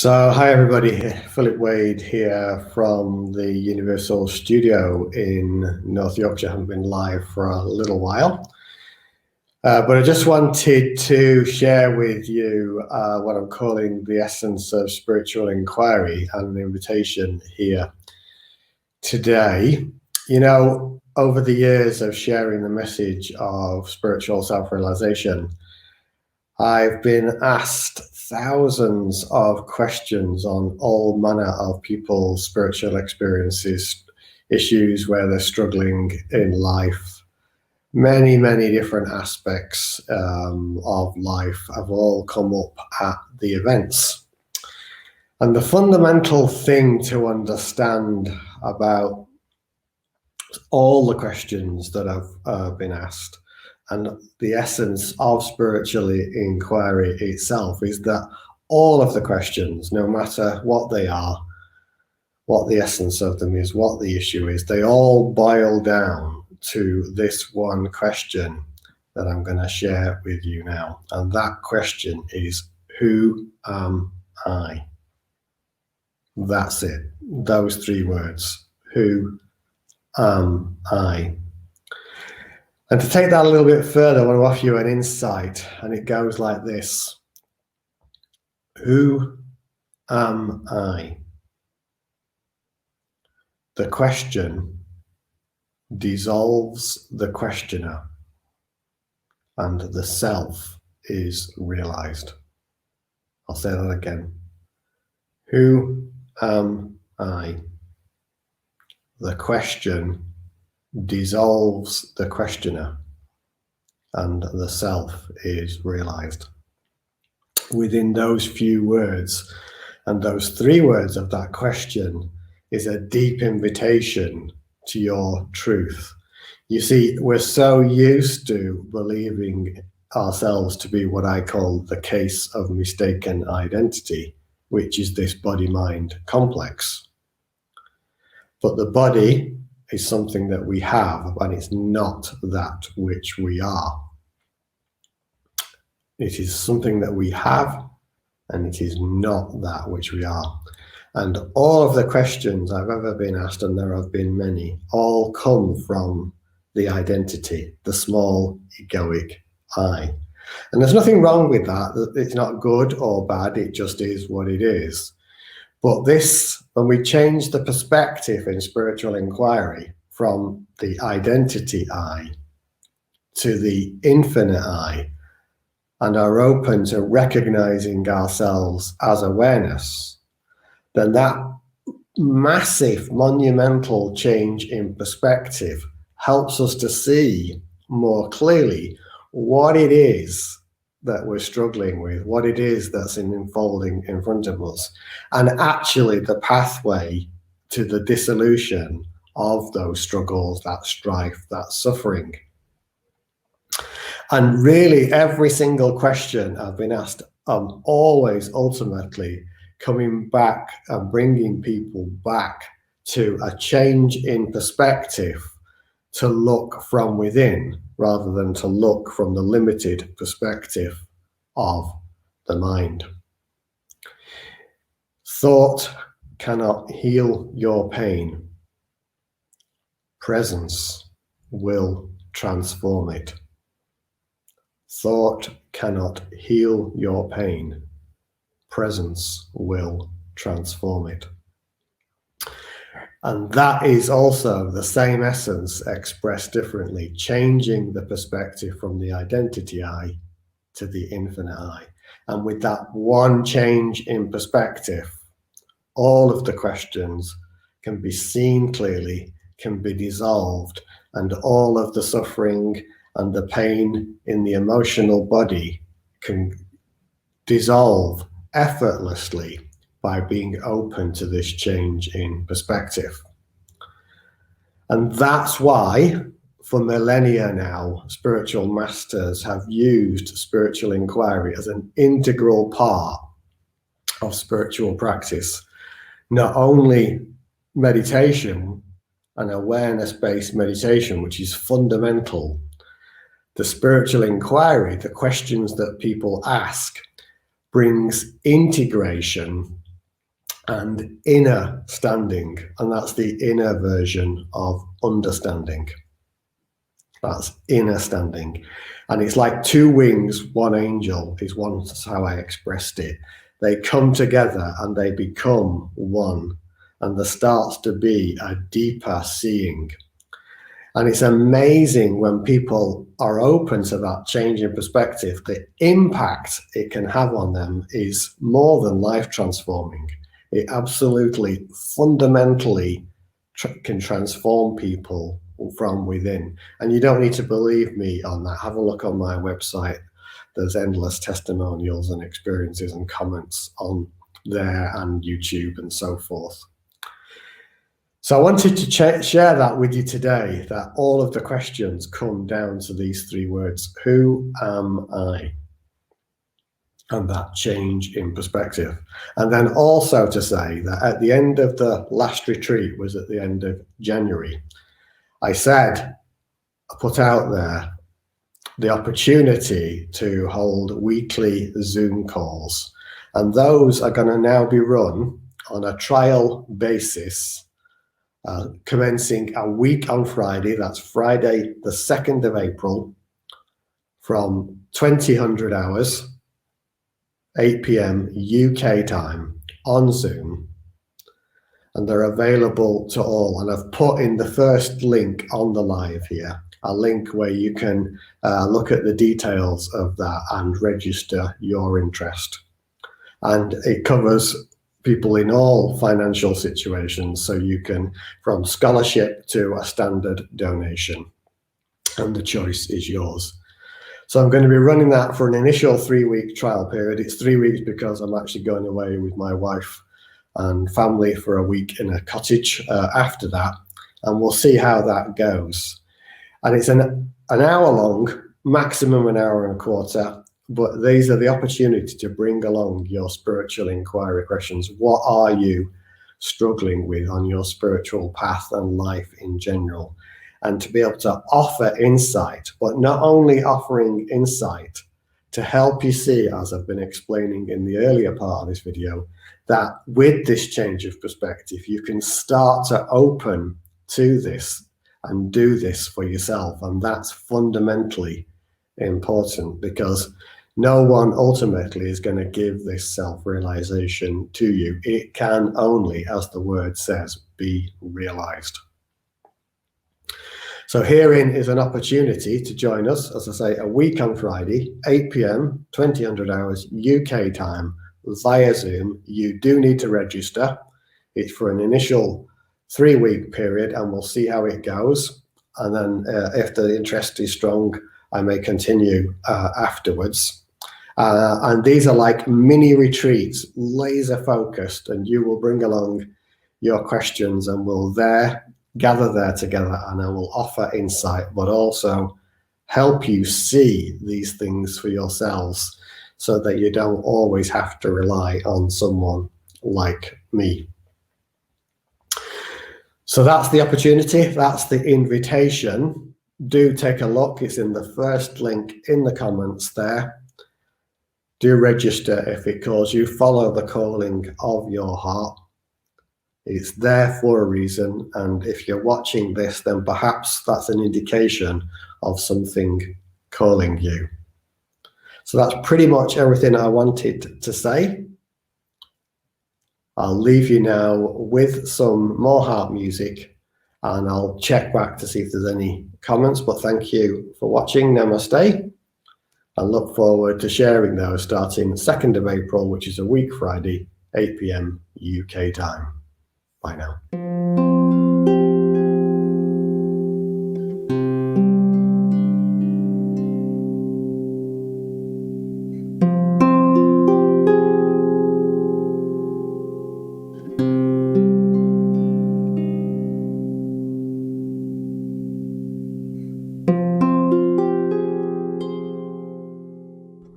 Hi everybody, Philip Wade here from the Universal Studio in North Yorkshire. I haven't been live for a little while, but I just wanted to share with you what I'm calling the essence of spiritual inquiry and an invitation here today. You know, over the years of sharing the message of spiritual self-realization, I've been asked thousands of questions on all manner of people's spiritual experiences, issues where they're struggling in life. Many different aspects of life have all come up at the events. And the fundamental thing to understand about all the questions that have been asked and the essence of spiritual inquiry itself is that all of the questions, no matter what they are, what the essence of them is, what the issue is, they all boil down to this one question that I'm going to share with you now. And that question is, who am I? That's it. Those three words. Who am I? And to take that a little bit further, I want to offer you an insight, and it goes like this. Who am I? The question dissolves the questioner, and the self is realized. I'll say that again. Who am I? The question dissolves the questioner, and the self is realized. Within those few words, and those three words of that question, is a deep invitation to your truth. You see, we're so used to believing ourselves to be what I call the case of mistaken identity, which is this body-mind complex. But the body is something that we have, and it's not that which we are. It is something that we have, and it is not that which we are. And all of the questions I've ever been asked, and there have been many, all come from the identity, the small egoic I. And there's nothing wrong with that. It's not good or bad, it just is what it is. But this, when we change the perspective in spiritual inquiry from the identity I to the infinite I, and are open to recognizing ourselves as awareness, then that massive, monumental change in perspective helps us to see more clearly what it is that we're struggling with, what it is that's unfolding in front of us, and actually the pathway to the dissolution of those struggles, that strife, that suffering. And really every single question I've been asked, I'm always ultimately coming back and bringing people back to a change in perspective, to look from within rather than to look from the limited perspective of the mind. Thought cannot heal your pain. Presence will transform it. Thought cannot heal your pain. Presence will transform it. And that is also the same essence expressed differently, changing the perspective from the identity I to the infinite I. And with that one change in perspective, all of the questions can be seen clearly, can be dissolved, and all of the suffering and the pain in the emotional body can dissolve effortlessly by being open to this change in perspective. And that's why, for millennia now, spiritual masters have used spiritual inquiry as an integral part of spiritual practice. Not only meditation and awareness-based meditation, which is fundamental, the spiritual inquiry, the questions that people ask, brings integration and inner standing, and that's the inner version of understanding. That's inner standing. And it's like two wings, one angel is one, that's how I expressed it. They come together and they become one, and there starts to be a deeper seeing. And it's amazing when people are open to that change in perspective, the impact it can have on them is more than life transforming. It absolutely fundamentally can transform people from within. And you don't need to believe me on that. Have a look on my website. There's endless testimonials and experiences and comments on there and YouTube and so forth. So I wanted to share that with you today, that all of the questions come down to these three words: who am I? And that change in perspective. And then also to say that at the end of the last retreat, was at the end of January, I put out there the opportunity to hold weekly Zoom calls. And those are going to now be run on a trial basis, commencing a week on Friday. That's Friday, the 2nd of April, from 2000 hours, 8 p.m. UK time on Zoom. And they're available to all. And I've put in the first link on the live here, a link where you can look at the details of that and register your interest. And it covers people in all financial situations, so you can, from scholarship to a standard donation, and the choice is yours. So I'm going to be running that for an initial 3-week trial period. It's 3 weeks because I'm actually going away with my wife and family for a week in a cottage after that, and we'll see how that goes. And it's an hour long, maximum an hour and a quarter, but these are the opportunity to bring along your spiritual inquiry questions. What are you struggling with on your spiritual path and life in general? And to be able to offer insight, but not only offering insight to help you see, as I've been explaining in the earlier part of this video, that with this change of perspective, you can start to open to this and do this for yourself. And that's fundamentally important, because no one ultimately is going to give this self-realization to you. It can only, as the word says, be realized. So herein is an opportunity to join us, as I say, a week on Friday, 8 p.m., 2000 hours UK time, via Zoom. You do need to register. It's for an initial 3-week period, and we'll see how it goes. And then if the interest is strong, I may continue afterwards. And these are like mini retreats, laser focused, and you will bring along your questions, and we'll gather there together, and I will offer insight, but also help you see these things for yourselves, so that you don't always have to rely on someone like me. So that's the opportunity, that's the invitation. Do take a look, it's in the first link in the comments there. Do register if it calls you, follow the calling of your heart. It's there for a reason, and if you're watching this, then perhaps that's an indication of something calling you. So that's pretty much everything I wanted to say. I'll leave you now with some more harp music, and I'll check back to see if there's any comments, but thank you for watching. Namaste. I look forward to sharing those starting 2nd of April, which is a week Friday, 8 p.m. UK time. Bye now.